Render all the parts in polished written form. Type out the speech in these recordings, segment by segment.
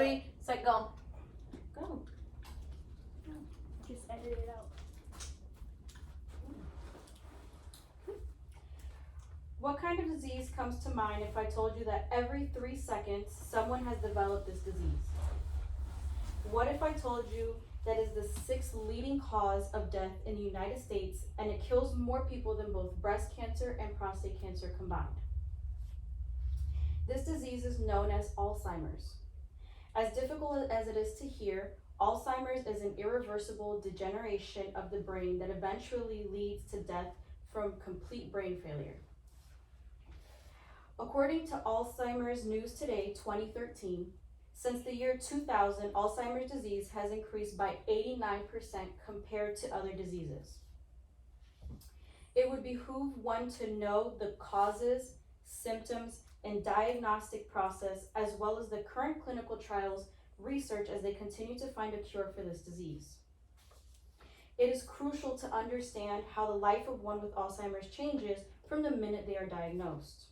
Ready, set, go. Go. Just edit it out. What kind of disease comes to mind if I told you that every 3 seconds someone has developed this disease? What if I told you that is the 6th leading cause of death in the United States and it kills more people than both breast cancer and prostate cancer combined? This disease is known as Alzheimer's. As difficult as it is to hear, Alzheimer's is an irreversible degeneration of the brain that eventually leads to death from complete brain failure. According to Alzheimer's News Today 2013, since the year 2000, Alzheimer's disease has increased by 89% compared to other diseases. It would behoove one to know the causes, symptoms, and diagnostic process, as well as the current clinical trials research as they continue to find a cure for this disease. It is crucial to understand how the life of one with Alzheimer's changes from the minute they are diagnosed.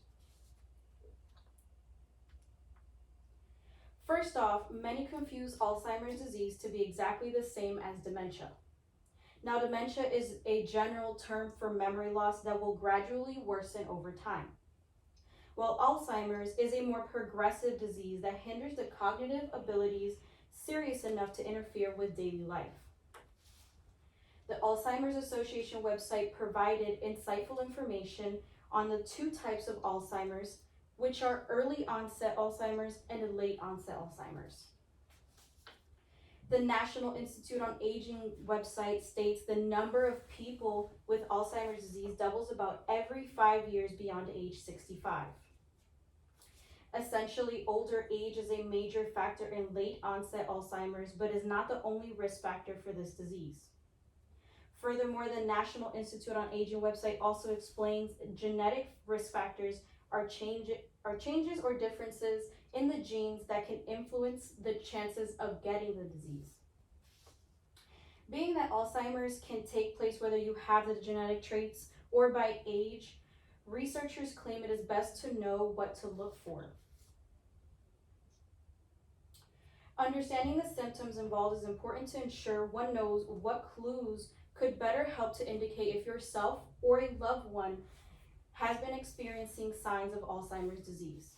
First off, many confuse Alzheimer's disease to be exactly the same as dementia. Now, dementia is a general term for memory loss that will gradually worsen over time, while Alzheimer's is a more progressive disease that hinders the cognitive abilities serious enough to interfere with daily life. The Alzheimer's Association website provided insightful information on the 2 types of Alzheimer's, which are early onset Alzheimer's and late onset Alzheimer's. The National Institute on Aging website states the number of people with Alzheimer's disease doubles about every 5 years beyond age 65. Essentially, older age is a major factor in late onset Alzheimer's, but is not the only risk factor for this disease. Furthermore, the National Institute on Aging website also explains genetic risk factors are changes or differences in the genes that can influence the chances of getting the disease. Being that Alzheimer's can take place whether you have the genetic traits or by age, researchers claim it is best to know what to look for. Understanding the symptoms involved is important to ensure one knows what clues could better help to indicate if yourself or a loved one has been experiencing signs of Alzheimer's disease.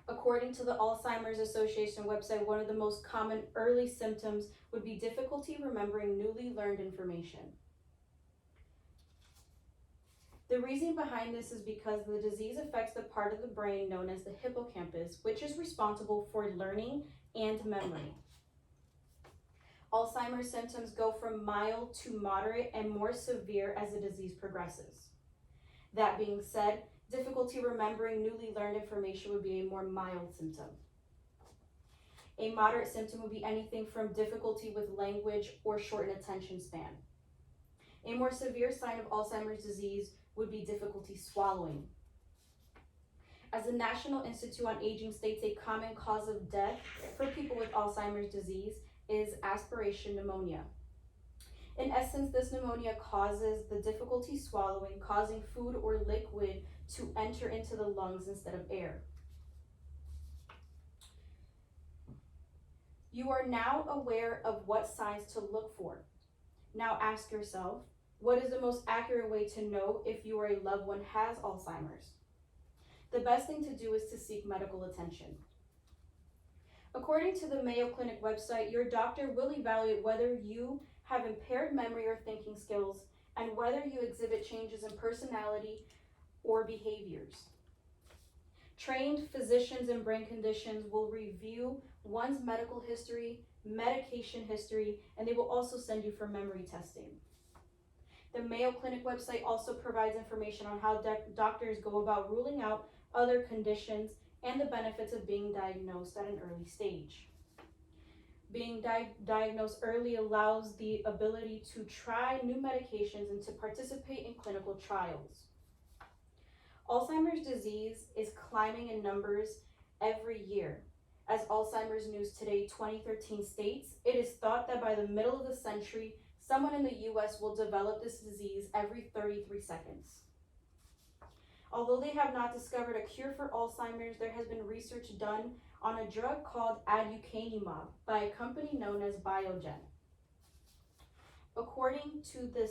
According to the Alzheimer's Association website, one of the most common early symptoms would be difficulty remembering newly learned information. The reason behind this is because the disease affects the part of the brain known as the hippocampus, which is responsible for learning and memory. Alzheimer's symptoms go from mild to moderate and more severe as the disease progresses. That being said, difficulty remembering newly learned information would be a more mild symptom. A moderate symptom would be anything from difficulty with language or shortened attention span. A more severe sign of Alzheimer's disease would be difficulty swallowing. As the National Institute on Aging states, a common cause of death for people with Alzheimer's disease is aspiration pneumonia. In essence, this pneumonia causes the difficulty swallowing, causing food or liquid to enter into the lungs instead of air. You are now aware of what signs to look for. Now ask yourself, what is the most accurate way to know if you or a loved one has Alzheimer's? The best thing to do is to seek medical attention. According to the Mayo Clinic website, your doctor will evaluate whether you have impaired memory or thinking skills and whether you exhibit changes in personality or behaviors. Trained physicians in brain conditions will review one's medical history, medication history, and they will also send you for memory testing. The Mayo Clinic website also provides information on how doctors go about ruling out other conditions and the benefits of being diagnosed at an early stage. Being diagnosed early allows the ability to try new medications and to participate in clinical trials. Alzheimer's disease is climbing in numbers every year. As Alzheimer's News Today 2013 states, it is thought that by the middle of the century, someone in the US will develop this disease every 33 seconds. Although they have not discovered a cure for Alzheimer's, there has been research done on a drug called aducanumab by a company known as Biogen. According to the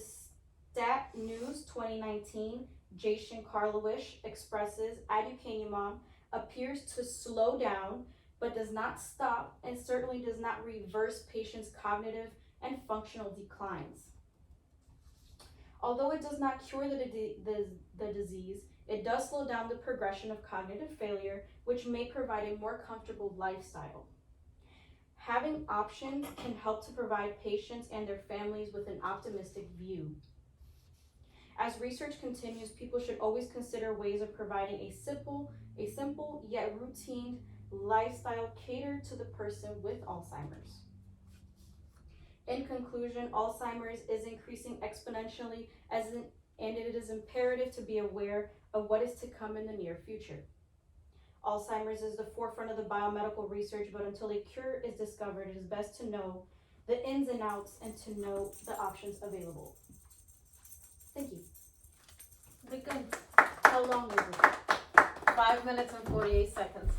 Stat News 2019, Jason Karlowich expresses aducanumab appears to slow down but does not stop and certainly does not reverse patients' cognitive and functional declines. Although it does not cure the disease, it does slow down the progression of cognitive failure, which may provide a more comfortable lifestyle. Having options can help to provide patients and their families with an optimistic view. As research continues, people should always consider ways of providing a simple yet routine lifestyle catered to the person with Alzheimer's. In conclusion, Alzheimer's is increasing exponentially and it is imperative to be aware of what is to come in the near future. Alzheimer's is the forefront of the biomedical research, but until a cure is discovered, it is best to know the ins and outs and to know the options available. Thank you. We're good. How long is it? 5 minutes and 48 seconds.